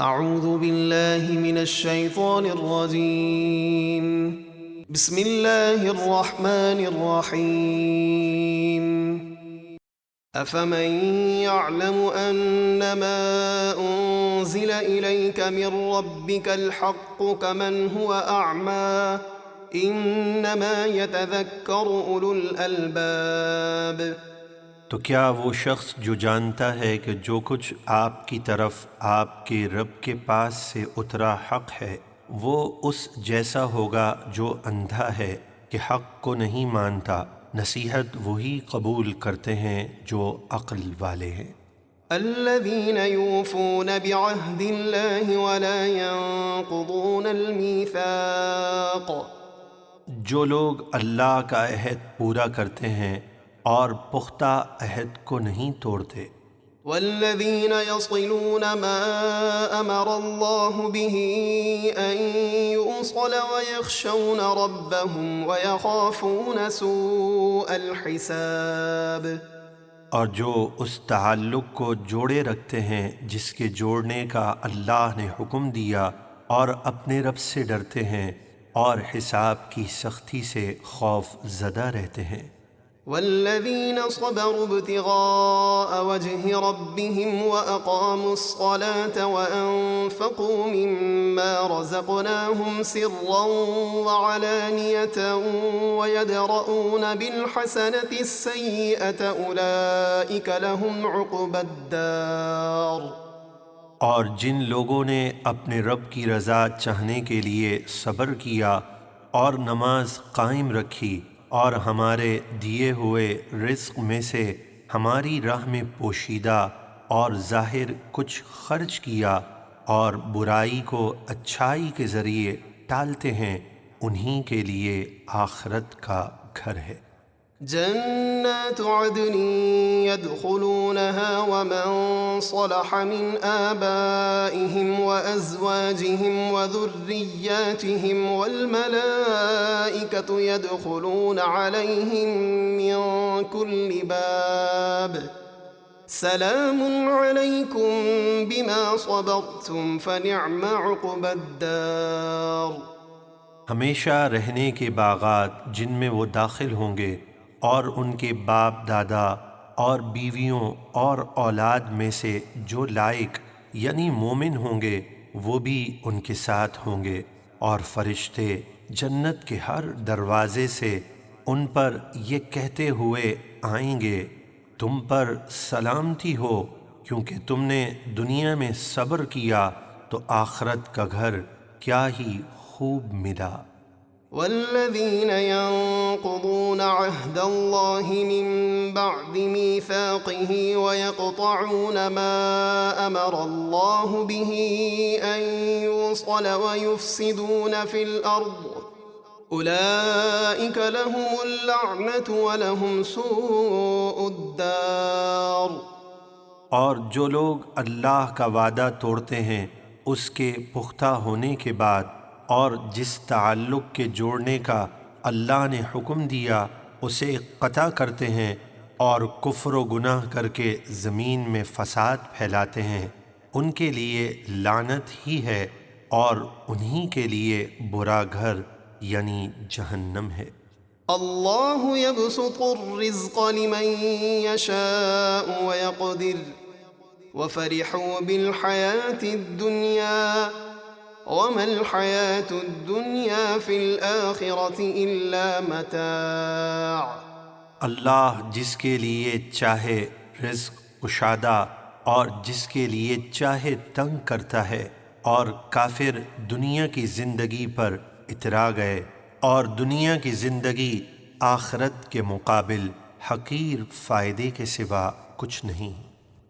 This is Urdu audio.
اعوذ باللہ من الشیطان الرجیم بسم اللہ الرحمن الرحیم افمن يعلم انما انزل الیک من ربک الحق کمن هو اعمی انما یتذکر اولو الالباب۔ تو کیا وہ شخص جو جانتا ہے کہ جو کچھ آپ کی طرف آپ کے رب کے پاس سے اترا حق ہے، وہ اس جیسا ہوگا جو اندھا ہے کہ حق کو نہیں مانتا؟ نصیحت وہی قبول کرتے ہیں جو عقل والے ہیں۔ الذين يوفون بعهد الله ولا ينقضون الميثاق۔ جو لوگ اللہ کا عہد پورا کرتے ہیں اور پختہ عہد کو نہیں توڑتے۔ والذين يصلون ما امر الله به ان يوصل ويخشون ربهم ويخافون سوء الحساب۔ اور جو اس تعلق کو جوڑے رکھتے ہیں جس کے جوڑنے کا اللہ نے حکم دیا، اور اپنے رب سے ڈرتے ہیں اور حساب کی سختی سے خوف زدہ رہتے ہیں۔ والذين صبروا ابتغاء وجه ربهم وأقاموا الصلاة وأنفقوا مما رزقناهم سرا وعلانية ويدرؤون بالحسنة السيئة أولئك لهم عقبى الدار۔ اور جن لوگوں نے اپنے رب کی رضا چاہنے کے لیے صبر کیا اور نماز قائم رکھی اور ہمارے دیے ہوئے رزق میں سے ہماری راہ میں پوشیدہ اور ظاہر کچھ خرچ کیا اور برائی کو اچھائی کے ذریعے ٹالتے ہیں، انہی کے لیے آخرت کا گھر ہے۔ جنات عدن يدخلونها ومن صلح من آبائهم وأزواجهم وذرياتهم والملائكة يدخلون عليهم من كل باب سلام عليكم بما صبرتم فنعم عقبى الدار۔ ہمیشہ رہنے کے باغات جن میں وہ داخل ہوں گے، اور ان کے باپ دادا اور بیویوں اور اولاد میں سے جو لائق یعنی مومن ہوں گے وہ بھی ان کے ساتھ ہوں گے، اور فرشتے جنت کے ہر دروازے سے ان پر یہ کہتے ہوئے آئیں گے، تم پر سلامتی ہو، کیونکہ تم نے دنیا میں صبر کیا تو آخرت کا گھر کیا ہی خوب ملا۔ والذين ينقضون عهد الله من بعد ميثاقه ويقطعون ما أمر الله به أن يوصل ويفسدون في الأرض أولئك لهم اللعنة ولهم سوء الدار۔ اور جو لوگ اللہ کا وعدہ توڑتے ہیں اس کے پختہ ہونے کے بعد، اور جس تعلق کے جوڑنے کا اللہ نے حکم دیا اسے قطع کرتے ہیں، اور کفر و گناہ کر کے زمین میں فساد پھیلاتے ہیں، ان کے لیے لعنت ہی ہے، اور انہی کے لیے برا گھر یعنی جہنم ہے۔ اللہ يبسط الرزق لمن يشاء ويقدر وفرحوا بالحياة الدنيا وما الحياة الدنيا في الآخرة إلا متاع۔ اللہ جس کے لیے چاہے رزق کشادہ اور جس کے لیے چاہے تنگ کرتا ہے، اور کافر دنیا کی زندگی پر اترا گئے، اور دنیا کی زندگی آخرت کے مقابل حقیر فائدے کے سوا کچھ نہیں۔